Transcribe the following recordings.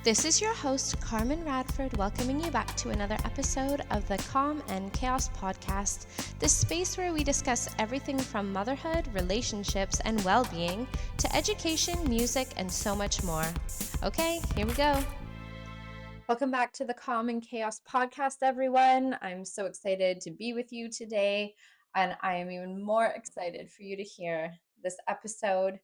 This is your host, Carmen Radford, welcoming you back to another episode of the Calm and Chaos podcast, the space where we discuss everything from motherhood, relationships, and well-being to education, music, and so much more. Okay, here we go. Welcome back to the Calm and Chaos podcast, everyone. I'm so excited to be with you today, and I am even more excited for you to hear this episode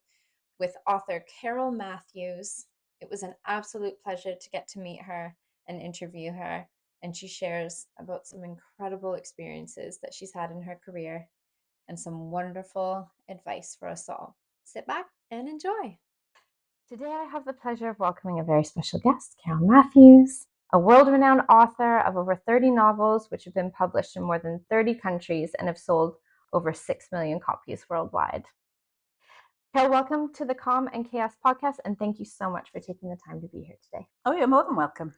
with author Carole Matthews. It was an absolute pleasure to get to meet her and interview her, and she shares about some incredible experiences that she's had in her career and some wonderful advice for us all. Sit back and enjoy. Today I have the pleasure of welcoming a very special guest, Carole Matthews, a world-renowned author of over 30 novels which have been published in more than 30 countries and have sold over 6 million copies worldwide. Carole, welcome to the Calm and Chaos podcast, and thank you so much for taking the time to be here today. Oh, you're more than welcome.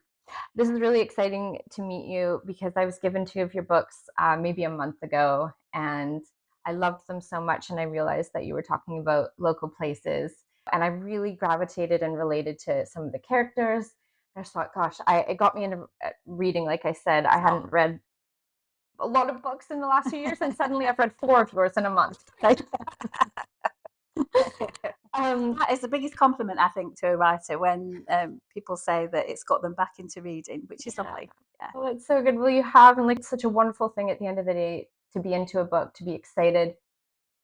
This is really exciting to meet you because I was given 2 of your books maybe a month ago, and I loved them so much, and I realized that you were talking about local places, and I really gravitated and related to some of the characters. I just thought, gosh, it got me into reading. Like I said, I hadn't read a lot of books in the last few years, and suddenly I've read 4 of yours in a month. That is the biggest compliment, I think, to a writer when people say that it's got them back into reading, which is lovely. Yeah. Oh, it's so good. Well, you have, and like such a wonderful thing at the end of the day to be into a book, to be excited,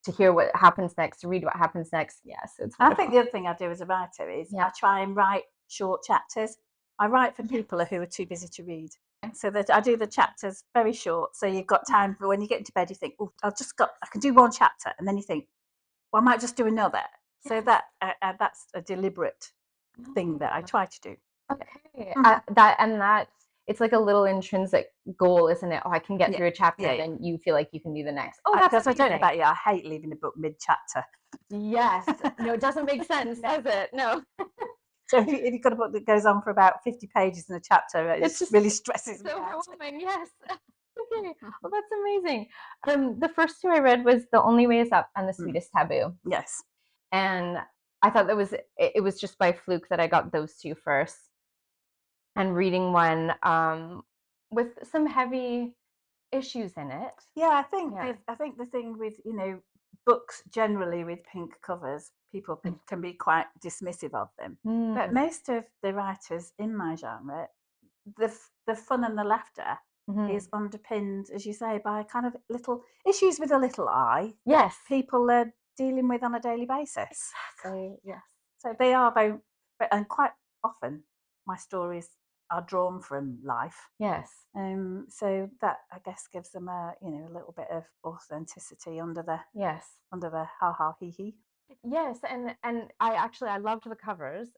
to hear what happens next, to read what happens next. Yes, it's I think the other thing I do as a writer is I try and write short chapters. I write for people who are too busy to read. So that I do the chapters very short. So you've got time for when you get into bed, you think, oh, I can do one chapter. And then you think, well, I might just do another. So that's a deliberate thing that I try to do. Okay. It's like a little intrinsic goal, isn't it? Oh, I can get through a chapter, then you feel like you can do the next. Oh, because I don't know about you, I hate leaving a book mid-chapter. Yes. No, it doesn't make sense, does it? No. So if you've got a book that goes on for about 50 pages in a chapter, it just really stresses me out. Overwhelming, yes. Okay, well, that's amazing. The first 2 I read was The Only Way Is Up and The Sweetest Taboo. Yes. And I thought it was just by fluke that I got those 2 first. And reading one with some heavy issues in it. Yeah, I think the thing with, books generally with pink covers, people can be quite dismissive of them. But most of the writers in my genre, the fun and the laughter is underpinned, as you say, by kind of little issues with a little I. Yes. People are dealing with on a daily basis. Exactly. Yes. So they are very, and quite often my stories are drawn from life. Yes. So that I guess gives them a little bit of authenticity under the ha ha he he. Yes, and I loved the covers,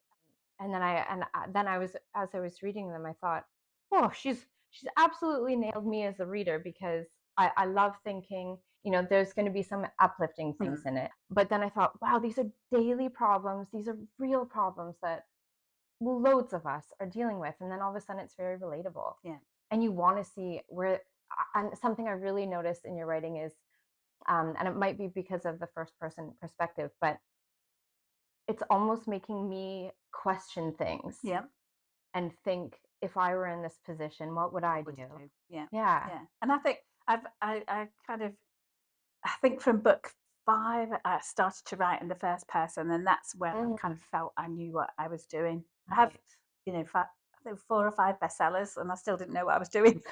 and then I was as I was reading them, I thought, oh, she's absolutely nailed me as a reader because I love thinking, there's going to be some uplifting things in it. But then I thought, wow, these are daily problems. These are real problems that loads of us are dealing with, and then all of a sudden it's very relatable. Yeah. And you want to see where, and something I really noticed in your writing is, and it might be because of the first person perspective, but it's almost making me question things. Yeah. And think, if I were in this position, what would I do? Yeah. Yeah. Yeah. And I think I think from book 5 I started to write in the first person, and that's when I kind of felt I knew what I was doing. I have, I think 4 or 5 bestsellers, and I still didn't know what I was doing.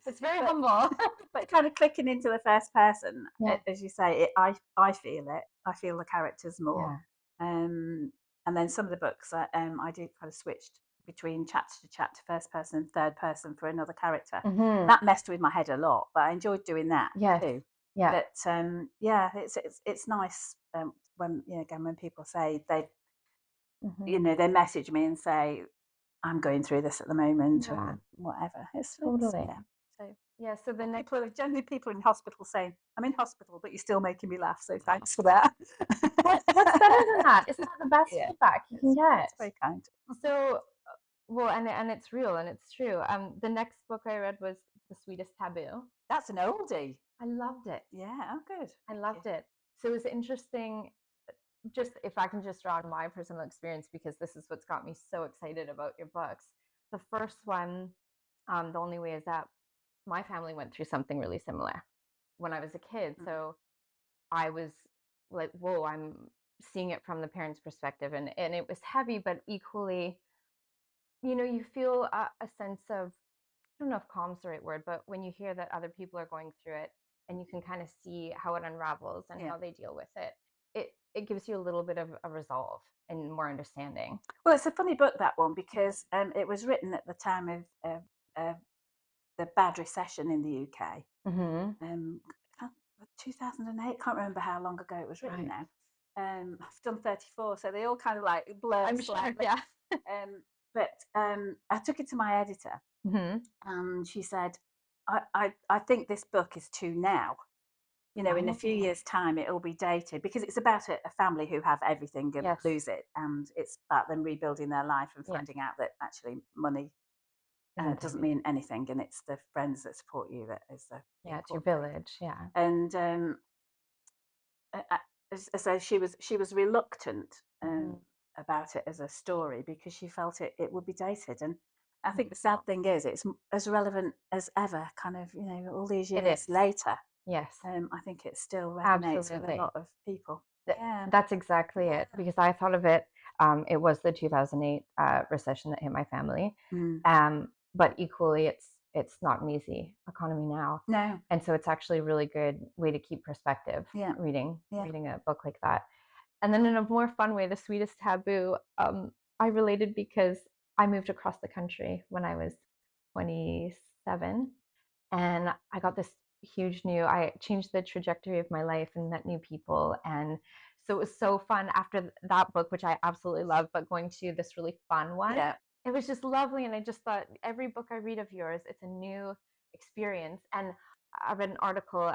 It's very humble. But kind of clicking into the first person, as you say, I feel it. I feel the characters more. And then some of the books I did kind of switched between chapter to chapter, first person and third person for another character. That messed with my head a lot, but I enjoyed doing that too. Yeah. But it's nice when again when people say they they message me and say, I'm going through this at the moment or whatever. Totally. So the next generally people in hospital saying, I'm in hospital, but you're still making me laugh. So thanks for that. What's better than that? Isn't that the best feedback you can get? It's very kind. So, well, and it's real and it's true. The next book I read was The Sweetest Taboo. That's an oldie. I loved it. Yeah, oh good. I loved it. So it was interesting just if I can just draw on my personal experience, because this is what's got me so excited about your books. The first one, The Only Way Is Up, my family went through something really similar when I was a kid. So I was like, whoa, I'm seeing it from the parents' perspective. And it was heavy, but equally, you feel a sense of, I don't know if calm's the right word, but when you hear that other people are going through it and you can kind of see how it unravels and how they deal with it, it gives you a little bit of a resolve and more understanding. Well, it's a funny book, that one, because it was written at the time of the bad recession in the UK. Mm-hmm. 2008. Can't remember how long ago it was written Right. now. I've done 34, so they all kind of like blur I'm sure, slightly. yeah. But I took it to my editor, Mm-hmm. and she said, I think this book is too now. In a few Oh, years' time, it'll be dated, because it's about a family who have everything and yes. lose it. And it's about them rebuilding their life and Yeah. finding out that actually money Isn't doesn't everything. mean anything. And it's the friends that support you that is the Yeah, it's your important thing. village. Yeah. And so she was reluctant Mm-hmm. about it as a story, because she felt it would be dated. And I think the sad Oh, thing is it's as relevant as ever, kind of, all these it years is. later. Yes, I think it still resonates with a absolutely. lot of people. Yeah. That's exactly it, because I thought of it. It was the 2008 recession that hit my family, Mm. but equally, it's not an easy economy now, No. and so it's actually a really good way to keep perspective Yeah. reading Yeah. reading a book like that. And then in a more fun way, The Sweetest Taboo, I related because I moved across the country when I was 27, and I got this I changed the trajectory of my life and met new people. And so it was so fun after that book, which I absolutely love, but going to this really fun one, Yeah. it was just lovely. And I just thought every book I read of yours, it's a new experience. And I read an article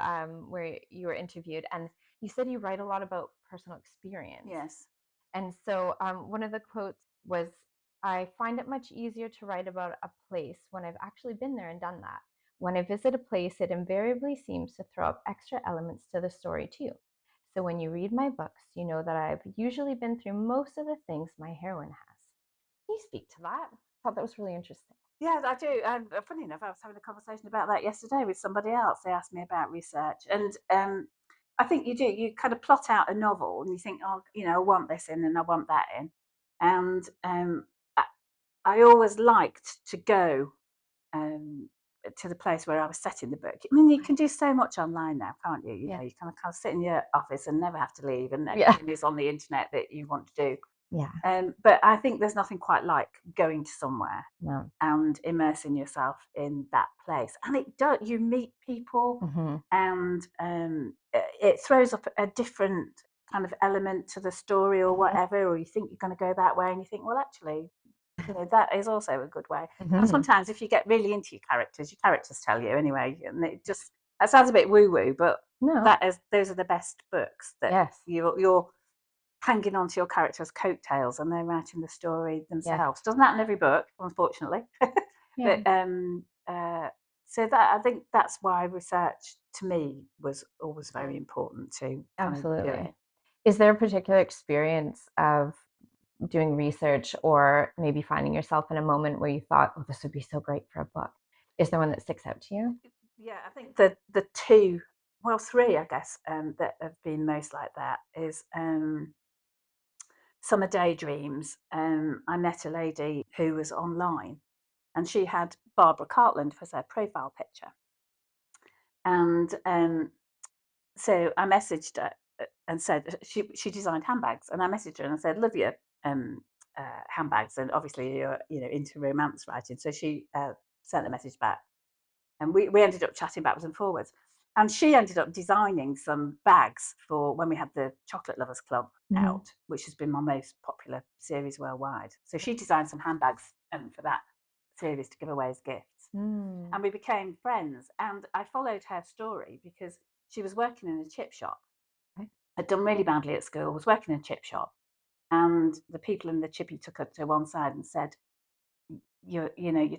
where you were interviewed, and you said you write a lot about personal experience. Yes. And so one of the quotes was, I find it much easier to write about a place when I've actually been there and done that. When I visit a place, it invariably seems to throw up extra elements to the story too. So when you read my books, you know that I've usually been through most of the things my heroine has. Can you speak to that? I thought that was really interesting. Yeah, I do. And funny enough, I was having a conversation about that yesterday with somebody else. They asked me about research, and I think you do. You kind of plot out a novel, and you think, oh, I want this in, and I want that in. And I always liked to go um, to the place where I was setting the book. I mean, you can do so much online now, can't you? Yeah. You kind of sit in your office and never have to leave, and Yeah. everything is on the internet that you want to do. Yeah. But I think there's nothing quite like going to somewhere No. and immersing yourself in that place. And it does, you meet people, Mm-hmm. and it throws up a different kind of element to the story or whatever, or you think you're going to go that way and you think, well, actually, that is also a good way. And Mm-hmm. sometimes if you get really into your characters tell you anyway. And that sounds a bit woo woo, but No. those are the best books, that Yes. you're hanging on to your character's coattails and they're writing the story Yes. themselves. Doesn't happen in every book, unfortunately. Yeah. But so that, I think that's why research to me was always very important to kind of doing. Absolutely. Is there a particular experience of doing research, or maybe finding yourself in a moment where you thought, oh, this would be so great for a book? Is there one that sticks out to you? Yeah, I think the two, well, three, I guess, that have been most like that is Summer Daydreams. I met a lady who was online, and she had Barbara Cartland as her profile picture. And so I messaged her and said, she designed handbags, and I messaged her and I said, love your handbags, and obviously you're into romance writing. So she sent a message back, and we ended up chatting backwards and forwards. And she ended up designing some bags for when we had the Chocolate Lovers Club Mm-hmm. out, which has been my most popular series worldwide. So she designed some handbags for that series to give away as gifts. Mm. And we became friends. And I followed her story because she was working in a chip shop. Okay. Had done really badly at school, was working in a chip shop. And the people in the chippy took her to one side and said, you're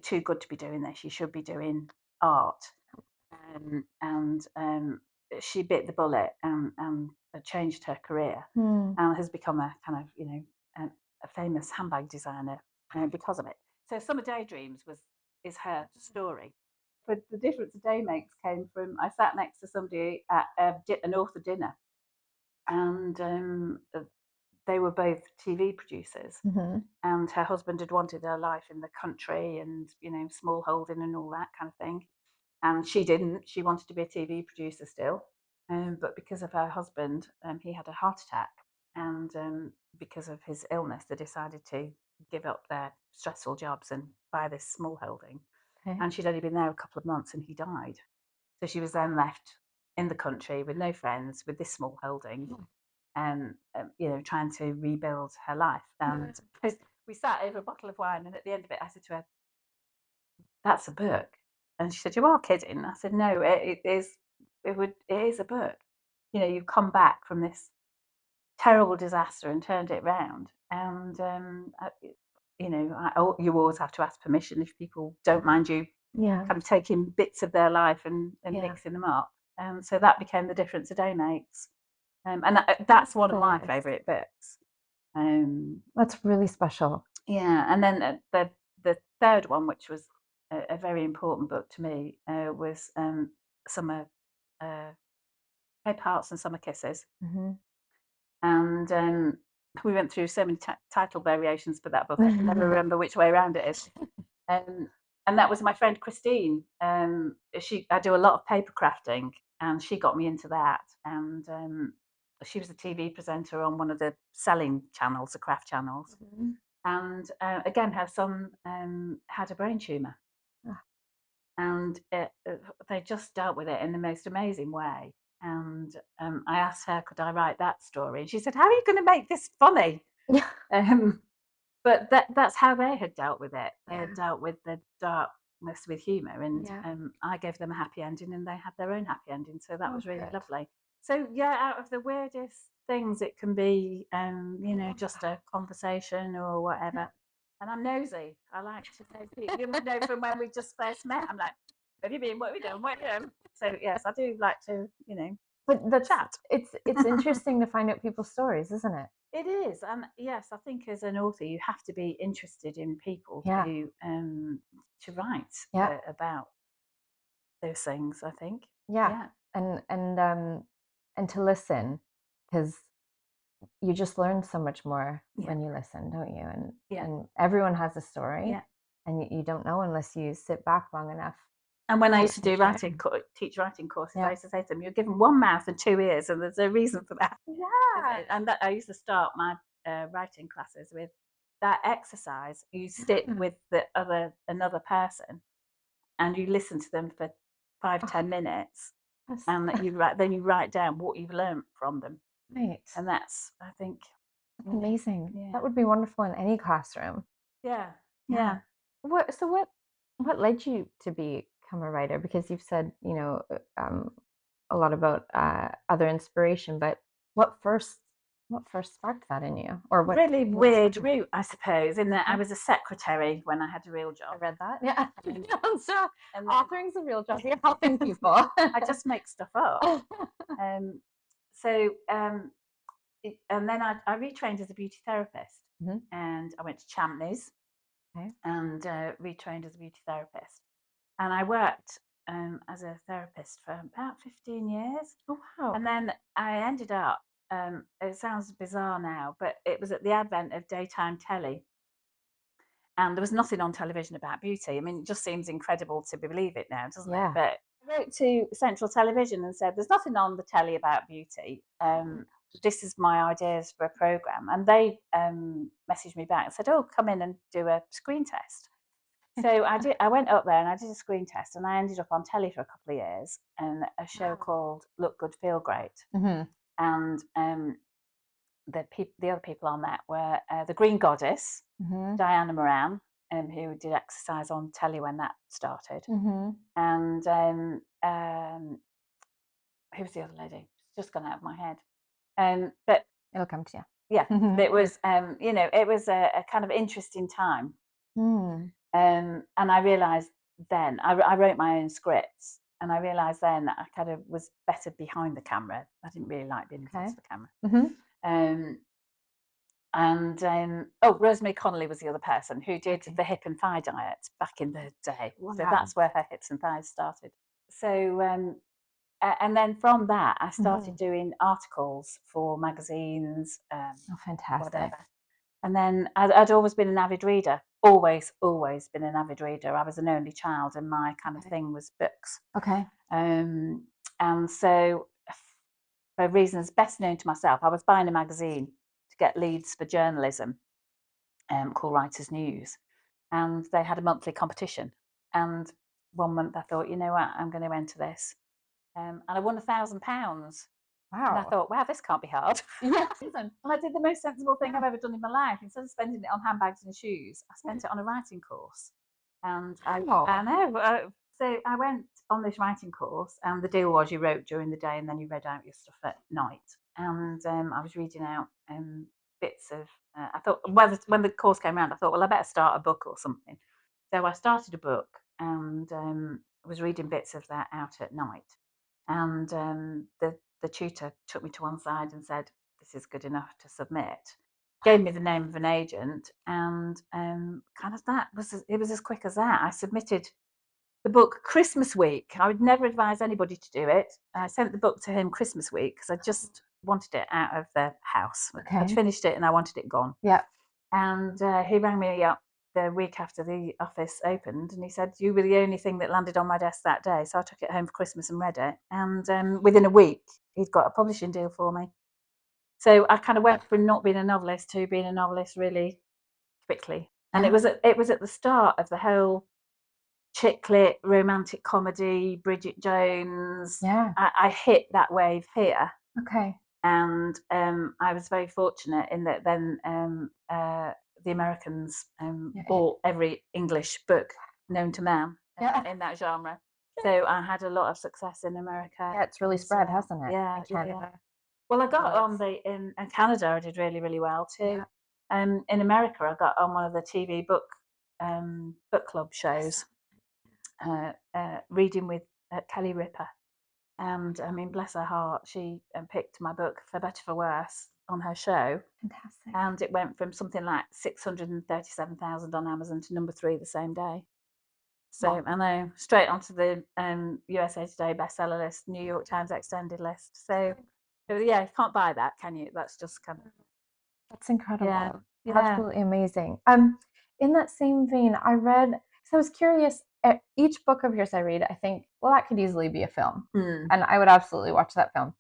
too good to be doing this. You should be doing art. And she bit the bullet and changed her career and has become a kind of, a famous handbag designer because of it. So Summer Daydreams is her story. But the difference a day makes came from I sat next to somebody at an author dinner, and they were both TV producers, and her husband had wanted her life in the country and small holding and all that kind of thing, and she didn't. She wanted to be a TV producer still, but because of her husband, he had a heart attack, and because of his illness, they decided to give up their stressful jobs and buy this small holding. Okay. And she'd only been there a couple of months, and he died. So she was then left in the country with no friends, with this small holding, and trying to rebuild her life. And we sat over a bottle of wine, and at the end of it, I said to her, "That's a book." And she said, "You are kidding." I said, "No, it is. It is a book. You've come back from this terrible disaster and turned it round. And you always have to ask permission if people don't mind you kind of taking bits of their life and mixing them up. So that became The Difference a Day Makes." And that's one of my favourite books. That's really special. Yeah, and then the third one, which was a very important book to me, was Summer Paper Hearts and Summer Kisses. And we went through so many title variations for that book. I can never remember which way around it is. And that was my friend Christine. I do a lot of paper crafting, and she got me into that. And she was a TV presenter on one of the selling channels, the craft channels. And again, her son had a brain tumour, and they just dealt with it in the most amazing way. And I asked her, could I write that story? And she said, "How are you going to make this funny?" But that's how they had dealt with it. They had dealt with the darkness with humour, and I gave them a happy ending, and they had their own happy ending. So that was really lovely. So yeah, out of the weirdest things, it can be just a conversation or whatever. And I'm nosy. I like to know people. You know, from when we just first met, I'm like, "Have you been? What have you done? What have you done?" So yes, I do like to, But chat. It's interesting to find out people's stories, isn't it? It is, and yes, I think as an author, you have to be interested in people to write about those things. I think. And to listen, because you just learn so much more when you listen, don't you? And everyone has a story, and you don't know unless you sit back long enough. And when I used to do teach writing courses, I used to say to them, "You're given one mouth and two ears, and there's a reason for that." Yeah. And that I used to start my writing classes with that exercise. You sit with another person, and you listen to them for 5-10 minutes, and that you write down what you've learned from them. Right. And that's, I think, that's amazing. Yeah. That would be wonderful in any classroom. Yeah. So what led you to become a writer? Because you've said a lot about other inspiration, but what first sparked that in you, or what? Really weird route, I suppose. In that I was a secretary when I had a real job. I read that. Yeah. So authoring's a real job. You're helping people. I just make stuff up. And then I retrained as a beauty therapist, and I went to Champneys and retrained as a beauty therapist. And I worked as a therapist for about 15 years. Oh, wow. And then I ended up, it sounds bizarre now, but it was at the advent of daytime telly. And there was nothing on television about beauty. I mean, it just seems incredible to believe it now, doesn't it? But I wrote to Central Television and said, "There's nothing on the telly about beauty. This is my ideas for a programme." And they messaged me back and said, "Oh, come in and do a screen test." So I did. I went up there and I did a screen test, and I ended up on telly for a couple of years in a show called Look Good, Feel Great. And the other people on that were the Green Goddess, Diana Moran, who did exercise on telly when that started, and who was the other lady? It's just gone out of my head. But it'll come to you. Yeah, it was. It was a kind of interesting time. And I realised then I wrote my own scripts, I realised then that I kind of was better behind the camera. I didn't really like being in front of the camera. Rosemary Connolly was the other person who did the hip and thigh diet back in the day. Wow. So that's where her hips and thighs started. So and then from that, I started doing articles for magazines. Fantastic. Whatever. And then I'd always been an avid reader. Always been an avid reader. I was an only child, and my kind of thing was books. Okay. And so, for reasons best known to myself, I was buying a magazine to get leads for journalism, called Writers' News, and they had a monthly competition. And one month I thought, you know what, I'm going to enter this, and I won £1,000. Wow. And I thought, wow, this can't be hard. Yeah. And I did the most sensible thing I've ever done in my life. Instead of spending it on handbags and shoes, I spent it on a writing course. And I know. So I went on this writing course, and the deal was you wrote during the day and then you read out your stuff at night. And I was reading out bits of, I thought, when the course came around, I thought, well, I better start a book or something. So I started a book, and was reading bits of that out at night. And the tutor took me to one side and said, this is good enough to submit. Gave me the name of an agent, and kind of it was as quick as that. I submitted the book Christmas week. I would never advise anybody to do it. I sent the book to him Christmas week because I just wanted it out of the house. Okay. I'd finished it and I wanted it gone. Yeah. And he rang me up the week after the office opened, and he said, you were the only thing that landed on my desk that day. So I took it home for Christmas and read it. And within a week, he'd got a publishing deal for me. So I kind of went from not being a novelist to being a novelist really quickly. And it was at the start of the whole chick lit romantic comedy, Bridget Jones. Yeah. I hit that wave here. Okay. And I was very fortunate in that then the Americans bought every English book known to man in that genre. So I had a lot of success in America. Yeah, it's really spread, hasn't it? Yeah, in Canada. Well, I got on in Canada. I did really, really well too. In America, I got on one of the TV book club shows, reading with Kelly Ripa. And I mean, bless her heart, she picked my book, For Better For Worse, on her show. Fantastic. And it went from something like 637,000 on Amazon to number 3 the same day. So I know, straight onto the USA Today bestseller list, New York Times extended list. So yeah, you can't buy that, can you? That's just kind of... That's incredible. Yeah. Absolutely amazing. In that same vein, I read, so I was curious, each book of yours I read, I think, well, that could easily be a film. And I would absolutely watch that film.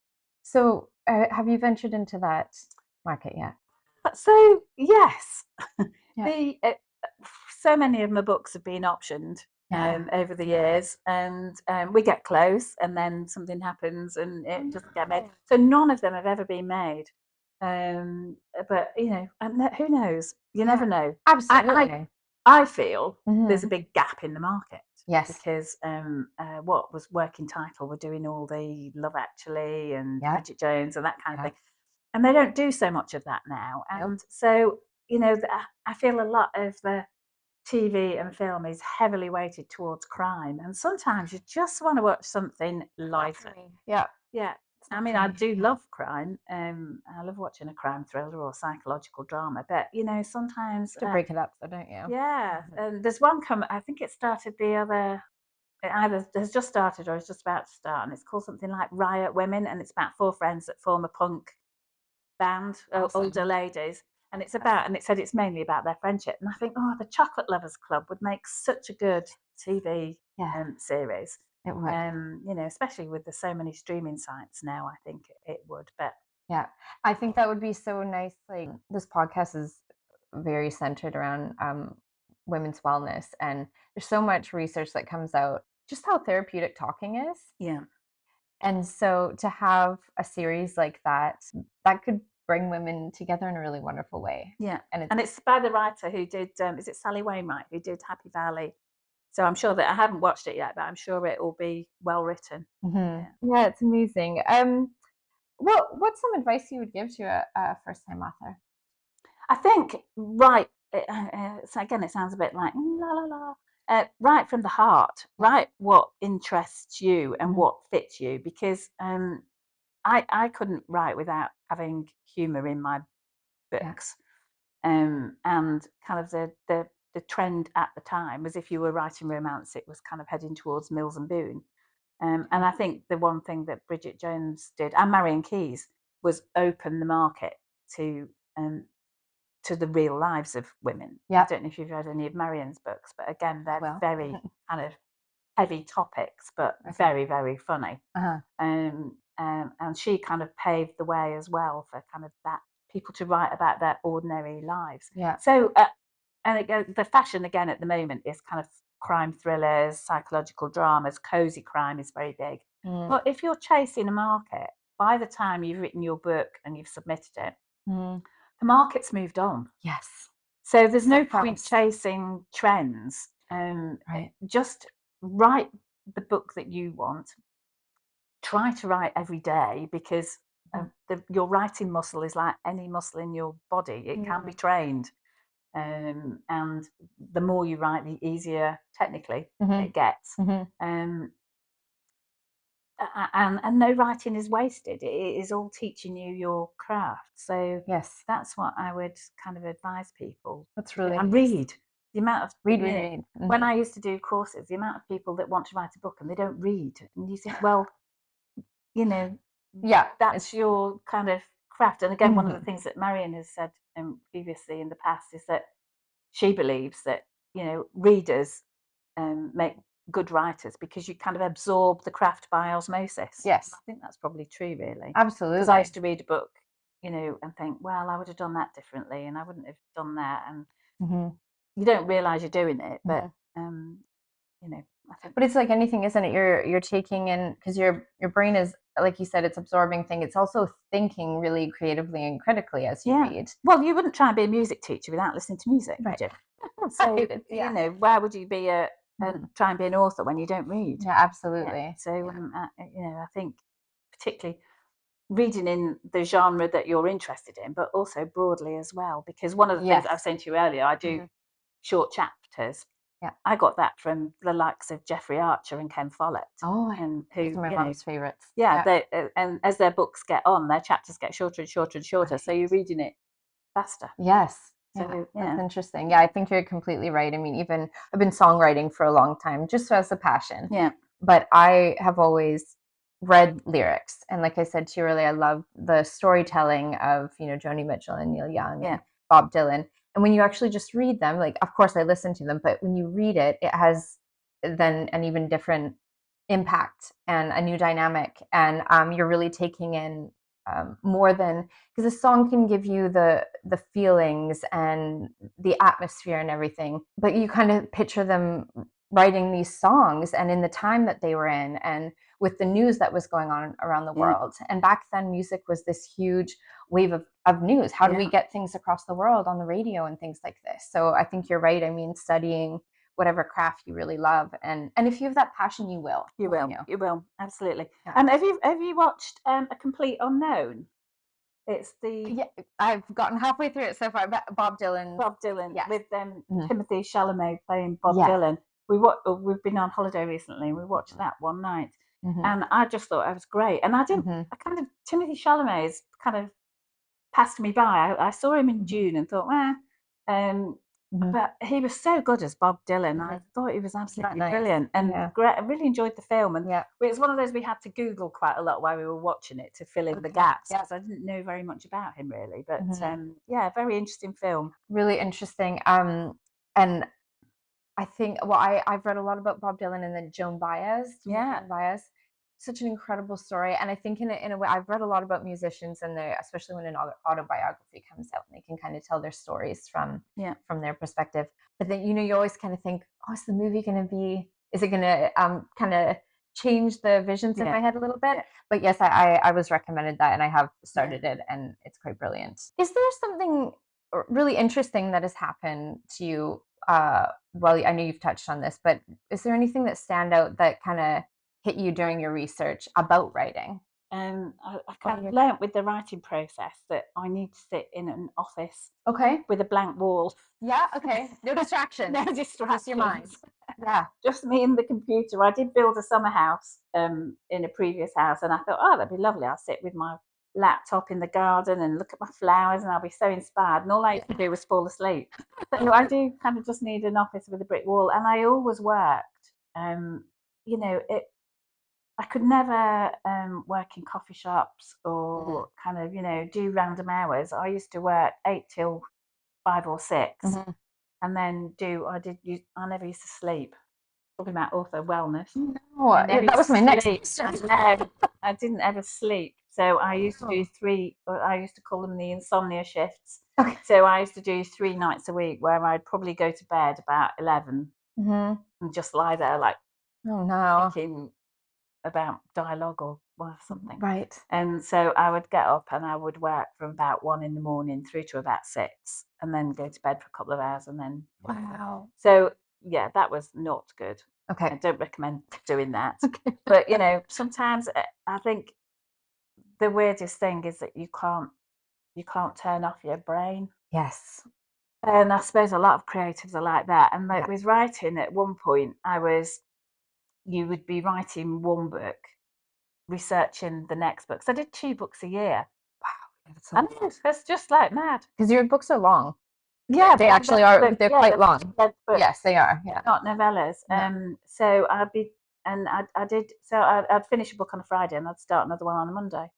So have you ventured into that market yet? So, yes. So many of my books have been optioned over the years, and we get close and then something happens and it doesn't get made. So none of them have ever been made. But, you know, and who knows? You never know. Absolutely. I feel there's a big gap in the market. Yes. Because what was working title were doing all the Love Actually and Bridget Jones and that kind of thing. And they don't do so much of that now. And so, you know, I feel a lot of the TV and film is heavily weighted towards crime. And sometimes you just want to watch something lighter. Yeah. Yeah. I mean, I do love crime. I love watching a crime thriller or psychological drama. But, you know, sometimes... to break it up, though, don't you? Yeah. And there's one I think it started it either has just started or is just about to start. And it's called something like Riot Women. And it's about 4 friends that form a punk band, older ladies. And it said it's mainly about their friendship. And I think, the Chocolate Lovers Club would make such a good TV series. It would. You know, especially with so many streaming sites now, I think it would. But yeah, I think that would be so nice. Like, this podcast is very centered around women's wellness, and there's so much research that comes out just how therapeutic talking is. Yeah. And so to have a series like that could bring women together in a really wonderful way. Yeah. And it's by the writer who did, is it Sally Wainwright, who did Happy Valley? So I'm sure that I haven't watched it yet, but I'm sure it will be well written. Yeah, it's amazing. What's some advice you would give to a first-time author? I think write so again, it sounds a bit like la la la. Write from the heart. Write what interests you and what fits you, because I couldn't write without having humour in my books. And kind of the trend at the time was, if you were writing romance, it was kind of heading towards Mills and Boon. And I think the one thing that Bridget Jones did, and Marion Keyes, was open the market to the real lives of women. I don't know if you've read any of Marion's books, but again, they're very kind of heavy topics, but very, very funny. And she kind of paved the way as well for kind of that, people to write about their ordinary lives. So, and again, the fashion again at the moment is kind of crime thrillers, psychological dramas, cozy crime is very big. But if you're chasing a market, by the time you've written your book and you've submitted it, the market's moved on. So there's no point chasing trends. Just write the book that you want. Try to write every day, because your writing muscle is like any muscle in your body. It can be trained. And the more you write, the easier technically it gets. And no writing is wasted. It is all teaching you your craft. So that's what I would kind of advise people. That's really and read. The amount of read. When I used to do courses, the amount of people that want to write a book and they don't read, and you think, well, that's your kind of craft. And again, one of the things that Marion has said previously in the past is that she believes that readers make good writers, because you kind of absorb the craft by osmosis. I think that's probably true, really. Absolutely. Because I used to read a book, and think, well, I would have done that differently, and I wouldn't have done that, and you don't realize you're doing it, but I think. But it's like anything, isn't it? You're taking in, because your brain is, like you said, it's absorbing things. It's also thinking really creatively and critically as you read. Well, you wouldn't try and be a music teacher without listening to music, would you? So why would you be try and be an author when you don't read? Absolutely. So I think particularly reading in the genre that you're interested in, but also broadly as well, because one of the things I was saying to you earlier, I do short chapters. I got that from the likes of Jeffrey Archer and Ken Follett. And who my mom's favorites. They, and as their books get on, their chapters get shorter and shorter and shorter. So you're reading it faster. So, that's interesting. I think you're completely right. I mean, even I've been songwriting for a long time, just as a passion. But I have always read lyrics, and like I said to you earlier, I love the storytelling of Joni Mitchell and Neil Young and Bob Dylan. And when you actually just read them, like, of course I listen to them, but when you read it, it has then an even different impact and a new dynamic. And you're really taking in more than, because a song can give you the feelings and the atmosphere and everything, but you kind of picture them writing these songs and in the time that they were in, and with the news that was going on around the world. And back then, music was this huge wave of news. How do we get things across the world on the radio and things like this? So I think you're right. I mean, studying whatever craft you really love, and if you have that passion, you will. You will, absolutely. And have you watched A Complete Unknown? It's I've gotten halfway through it so far. Bob Dylan, with Timothée Chalamet playing Bob Dylan. We've been on holiday recently, and we watched that one night, and I just thought it was great. And I didn't. I kind of Timothée Chalamet's kind of passed me by. I saw him in June and thought, but he was so good as Bob Dylan. I thought he was absolutely brilliant, and great. I really enjoyed the film. And it was one of those we had to Google quite a lot while we were watching it to fill in the gaps, because I didn't know very much about him, really. But very interesting film. Really interesting. And I think, I've read a lot about Bob Dylan, and then Joan Baez. Joan Baez. Such an incredible story. And I think in a way, I've read a lot about musicians, and especially when an autobiography comes out, and they can kind of tell their stories from their perspective. But then, you always kind of think, is the movie going to be, is it going to kind of change the visions in my head a little bit? But yes, I was recommended that, and I have started it, and it's quite brilliant. Is there something really interesting that has happened to you? Well, I know you've touched on this, but is there anything that stand out that kind of hit you during your research about writing? I kind of learnt with the writing process that I need to sit in an office with a blank wall. Yeah, okay. No distractions. No distractions. Just your mind. Yeah. Just me and the computer. I did build a summer house in a previous house, and I thought, oh, that'd be lovely. I'll sit with my laptop in the garden and look at my flowers, and I'll be so inspired. And all I had to do was fall asleep. So I do kind of just need an office with a brick wall, and I always worked. You know, I could never work in coffee shops or kind of, you know, do random hours. I used to work 8 till 5 or 6, and then I never used to sleep. Talking about author wellness. No, that was my next question. I didn't ever sleep. So I used to do 3, I used to call them the insomnia shifts. Okay. So I used to do 3 nights a week where I'd probably go to bed about 11 and just lie there like, thinking about dialogue or something. Right. And so I would get up and I would work from about 1 in the morning through to about 6, and then go to bed for a couple of hours and then. Wow. So yeah, that was not good. Okay. I don't recommend doing that. Okay. But you know, sometimes I think the weirdest thing is that you can't turn off your brain. Yes. And I suppose a lot of creatives are like that. And like with writing, at one point, you would be writing one book, researching the next book. So I did 2 books a year. Wow, that's just like mad. Because your books are long. Yeah, they actually are. They're quite long. Yes, they are. Yeah, not novellas. Yeah. So I'd be, and I did. So I'd finish a book on a Friday, and I'd start another one on a Monday.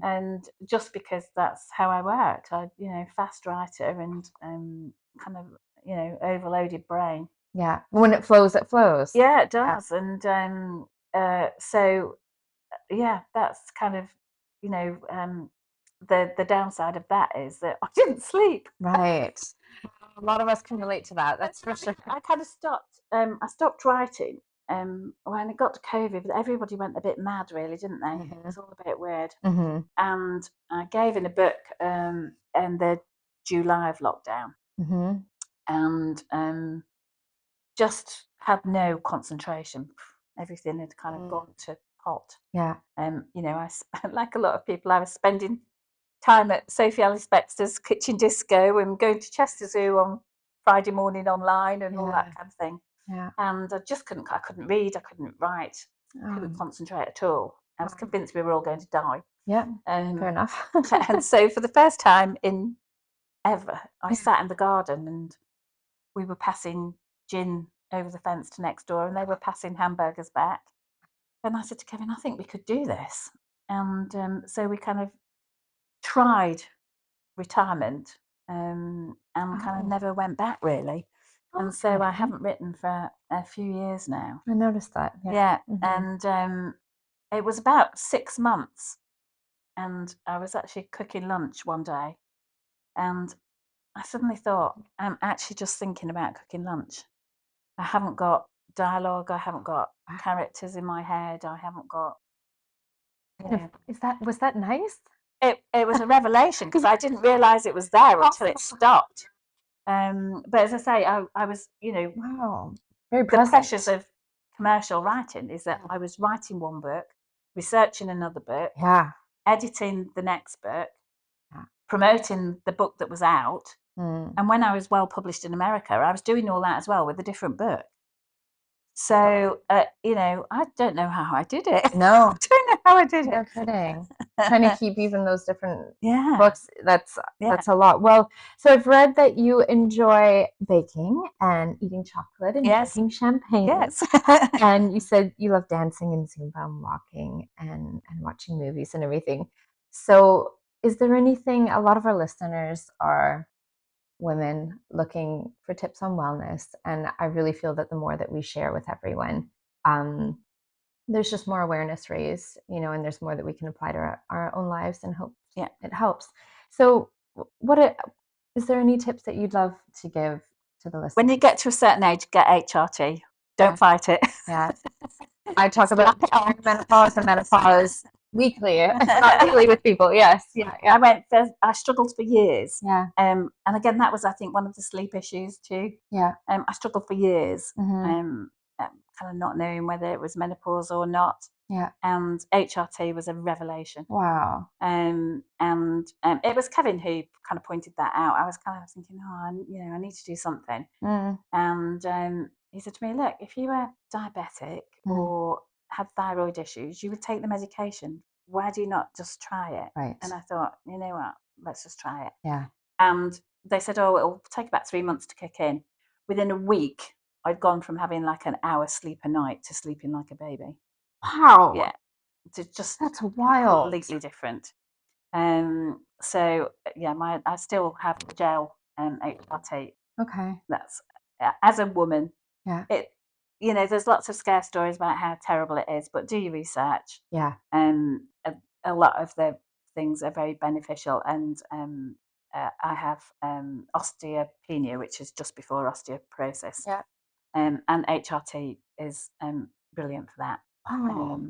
And just because that's how I worked, you know, fast writer and kind of, you know, overloaded brain. Yeah, when it flows, it flows. Yeah, it does. And so yeah, that's kind of, you know, the downside of that is that I didn't sleep. Right. A lot of us can relate to that. That's for sure. I kind of stopped. I stopped writing when it got to COVID. Everybody went a bit mad, really, didn't they? It was all a bit weird. And I gave in a book in the July of lockdown, and just had no concentration. Everything had kind of gone to pot. Yeah. You know, like a lot of people, I was spending time at Sophie Ellis Bextor's Kitchen Disco and going to Chester Zoo on Friday morning online and all that kind of thing. Yeah. And I couldn't read, I couldn't write, couldn't concentrate at all. I was convinced we were all going to die. Yeah, fair enough. And so for the first time in ever, I sat in the garden and we were passing gin over the fence to next door and they were passing hamburgers back. And I said to Kevin, I think we could do this. And so we kind of tried retirement and kind of never went back, really. And so I haven't written for a few years now. I noticed that. Yeah. And it was about 6 months, and I was actually cooking lunch one day, and I suddenly thought, I'm actually just thinking about cooking lunch. I haven't got dialogue, I haven't got characters in my head, I haven't got, you know. Was that nice? It was a revelation because I didn't realise it was there until it stopped. But as I say, I was, you know, wow, very the present. pressures of commercial writing is that I was writing one book, researching another book, editing the next book, promoting the book that was out. And when I was well published in America, I was doing all that as well with a different book. So, you know, I don't know how I did it. No. I don't know how I did it. No kidding. Trying to keep even those different books, that's a lot. Well, so I've read that you enjoy baking and eating chocolate and drinking champagne. Yes. And you said you love dancing and Zumba and walking and watching movies and everything. So is there anything, a lot of our listeners are women looking for tips on wellness, and I really feel that the more that we share with everyone, there's just more awareness raised, you know, and there's more that we can apply to our own lives and hope it helps. So is there any tips that you'd love to give to the listeners? When you get to a certain age, get HRT. Don't fight it. Yeah. I talk about menopause and menopause weekly, not daily with people. Yes. Yeah. I struggled for years. Yeah. And again, that was, I think, one of the sleep issues too. Yeah. I struggled for years. Kind of not knowing whether it was menopause or not. Yeah. And HRT was a revelation. Wow. And it was Kevin who kind of pointed that out. I was kind of thinking, I need to do something. And he said to me, look, if you were diabetic or had thyroid issues, you would take the medication. Why do you not just try it? Right. And I thought, you know what, let's just try it. Yeah. And they said, oh, it'll take about 3 months to kick in. Within a week, I'd gone from having like an hour sleep a night to sleeping like a baby. Wow. Yeah. Just That's wild. completely different. So yeah, I still have the gel HRT. Okay. That's as a woman. Yeah. There's lots of scare stories about how terrible it is, but do your research. Yeah. A lot of the things are very beneficial, and I have osteopenia, which is just before osteoporosis. Yeah. And HRT is brilliant for that. Oh,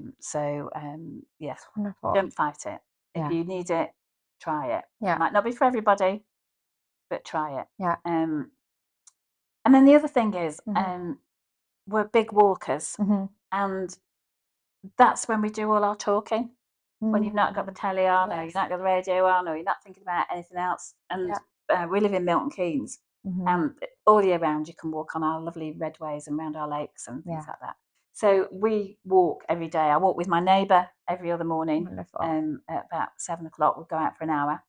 Yes, wonderful. don't fight it. Yeah. If you need it, try it. Yeah. It might not be for everybody, but try it. Yeah. And then the other thing is, we're big walkers, and that's when we do all our talking. When you've not got the telly on, or you've not got the radio on, or you're not thinking about anything else. And we live in Milton Keynes, and all year round you can walk on our lovely red ways and around our lakes and things like that. So we walk every day. I walk with my neighbour every other morning. Wonderful. At about 7 o'clock, we'll go out for an hour.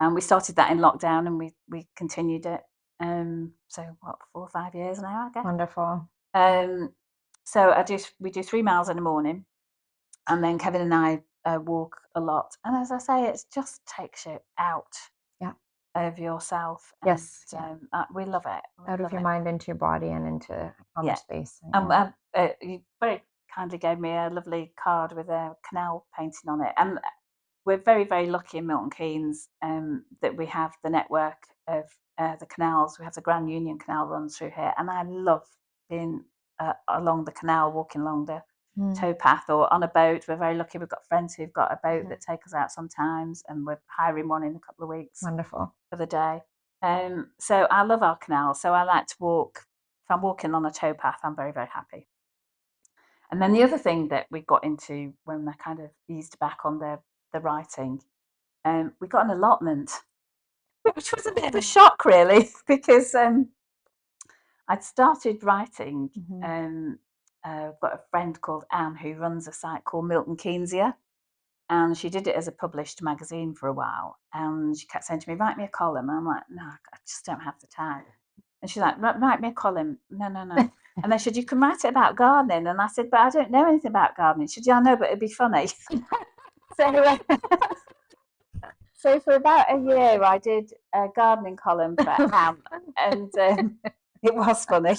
And we started that in lockdown, and we continued it. So 4 or 5 years now, I guess. Wonderful. So we do 3 miles in the morning, and then Kevin and I walk a lot. And as I say, it just takes you out of yourself. Yes. We love it. Out of your mind into your body and into calmer space. You very kindly gave me a lovely card with a canal painting on it. And we're very, very lucky in Milton Keynes that we have the network of the canals. We have the Grand Union Canal runs through here. And I love being along the canal, walking along the towpath or on a boat. We're very lucky. We've got friends who've got a boat that take us out sometimes, and we're hiring one in a couple of weeks. Wonderful. For the day. So I love our canal. So I like to walk. If I'm walking on a towpath, I'm very, very happy. And then the other thing that we got into when I kind of eased back on the writing, we got an allotment, which was a bit of a shock, really, because I'd started writing. I've got a friend called Anne who runs a site called Milton Keynesia, and she did it as a published magazine for a while. And she kept saying to me, write me a column. And I'm like, no, I just don't have the time. And she's like, write me a column. No. And then she said, you can write it about gardening. And I said, but I don't know anything about gardening. She said, yeah, I know, but it'd be funny. So for about a year, I did a gardening column for Anne. And it was funny.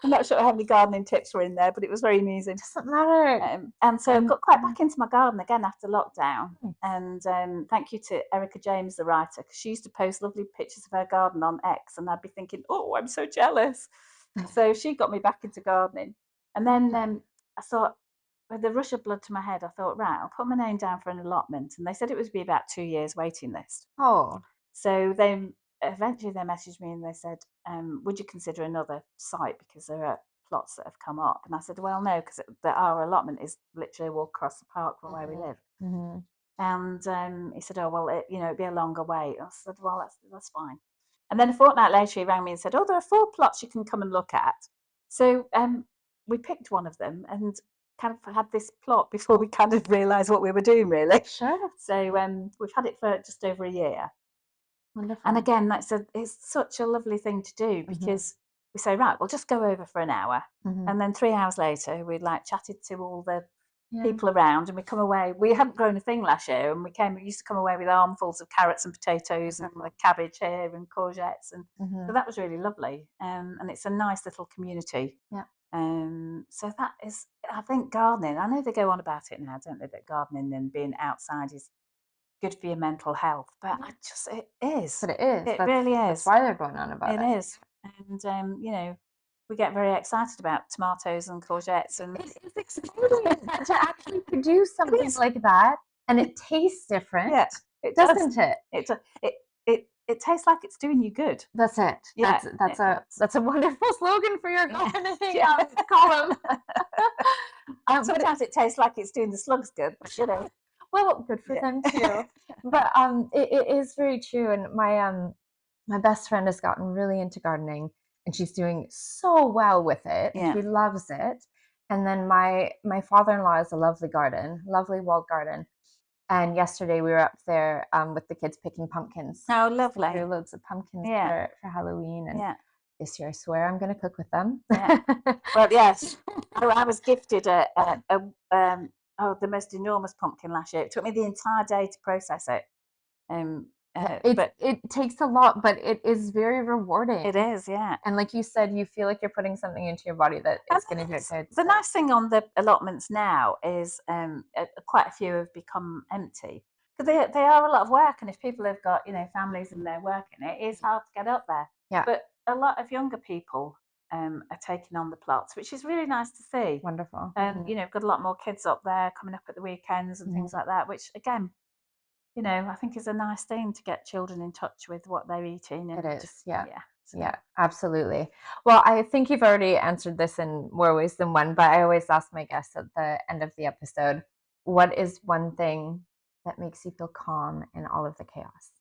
I'm not sure how many gardening tips were in there, but it was very amusing. Doesn't matter. And so I got quite back into my garden again after lockdown. And thank you to Erica James, the writer, because she used to post lovely pictures of her garden on X, and I'd be thinking, oh, I'm so jealous. So she got me back into gardening. And then I thought, with the rush of blood to my head, I thought, right, I'll put my name down for an allotment. And they said it would be about 2 years waiting list. Oh. So eventually they messaged me and they said, would you consider another site, because there are plots that have come up? And I said, well, no, because our allotment is literally a walk across the park from where we live. And he said, oh, well, it'd be a longer wait. I said, well, that's fine. And then a fortnight later he rang me and said, oh, there are 4 plots you can come and look at. So we picked one of them and kind of had this plot before we kind of realised what we were doing, really. Sure. So we've had it for just over a year. Wonderful. And again, it's such a lovely thing to do, because we say, right, we'll just go over for an hour. And then 3 hours later, we chatted to all the people around, and we come away. We hadn't grown a thing last year, and we used to come away with armfuls of carrots and potatoes and the cabbage here and courgettes. And so that was really lovely. And it's a nice little community. Yeah. So that is, I think, gardening. I know they go on about it now, don't they, that gardening and being outside is good for your mental health, but it is. But it is. It really is. That's why they're going on about it. It is. And, we get very excited about tomatoes and courgettes. And it is exciting to actually produce something like that, and it tastes different. Yeah, it doesn't it? It tastes like it's doing you good. That's it. Yeah, that's a wonderful slogan for your gardening column. Sometimes it tastes like it's doing the slugs good, you know. Well, good for them too. But it is very true. And my best friend has gotten really into gardening, and she's doing so well with it, and she loves it. And then my father-in-law has a lovely garden, lovely walled garden. And yesterday we were up there with the kids picking pumpkins. Oh, lovely. Grew loads of pumpkins for Halloween. And this year I swear I'm going to cook with them. Well, yes. I was gifted the most enormous pumpkin last year. It took me the entire day to process it. But it takes a lot, but it is very rewarding. It is, yeah. And like you said, you feel like you're putting something into your body that is going to do good. The nice thing on the allotments now is quite a few have become empty, because they are a lot of work, and if people have got, you know, families and they're working, it is hard to get up there. Yeah. But a lot of younger people are taking on the plots, which is really nice to see. Wonderful. You know, got a lot more kids up there coming up at the weekends and things like that, which again, you know, I think is a nice thing to get children in touch with what they're eating. And it is, yeah. So. Yeah, absolutely. Well, I think you've already answered this in more ways than one, but I always ask my guests at the end of the episode, what is one thing that makes you feel calm in all of the chaos?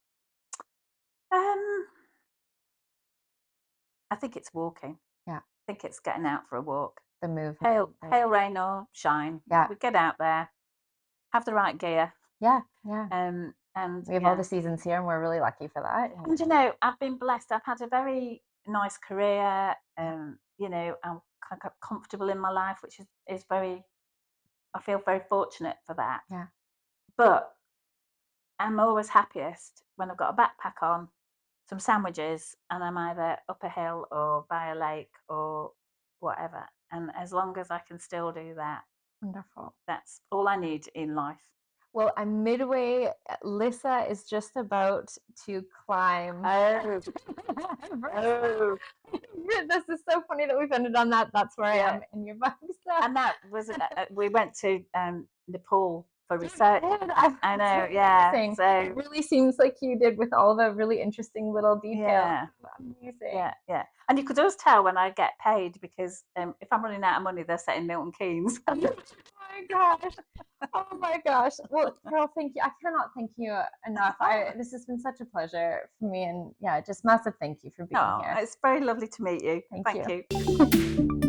I think it's walking. Yeah. I think it's getting out for a walk. The move. Hail, rain or shine. Yeah. We get out there, have the right gear. Yeah. And we have all the seasons here, and we're really lucky for that. And you know, I've been blessed. I've had a very nice career. You know, I'm kind of comfortable in my life, which is very. I feel very fortunate for that. Yeah. But I'm always happiest when I've got a backpack on, some sandwiches, and I'm either up a hill or by a lake or whatever. And as long as I can still do that, wonderful. That's all I need in life. Well, I'm midway. Lissa is just about to climb. Oh. This is so funny that we've ended on that. That's where I am in your book. So. And that was, we went to Nepal for research. I know, yeah. Amazing. So it really seems like you did, with all the really interesting little details. Yeah. Amazing. Yeah. And you could always tell when I get paid, because if I'm running out of money, they're setting Milton Keynes. Oh my gosh. Oh my gosh. Well, Carole, thank you. I cannot thank you enough. This has been such a pleasure for me, and just massive thank you for being here. It's very lovely to meet you. Thank you.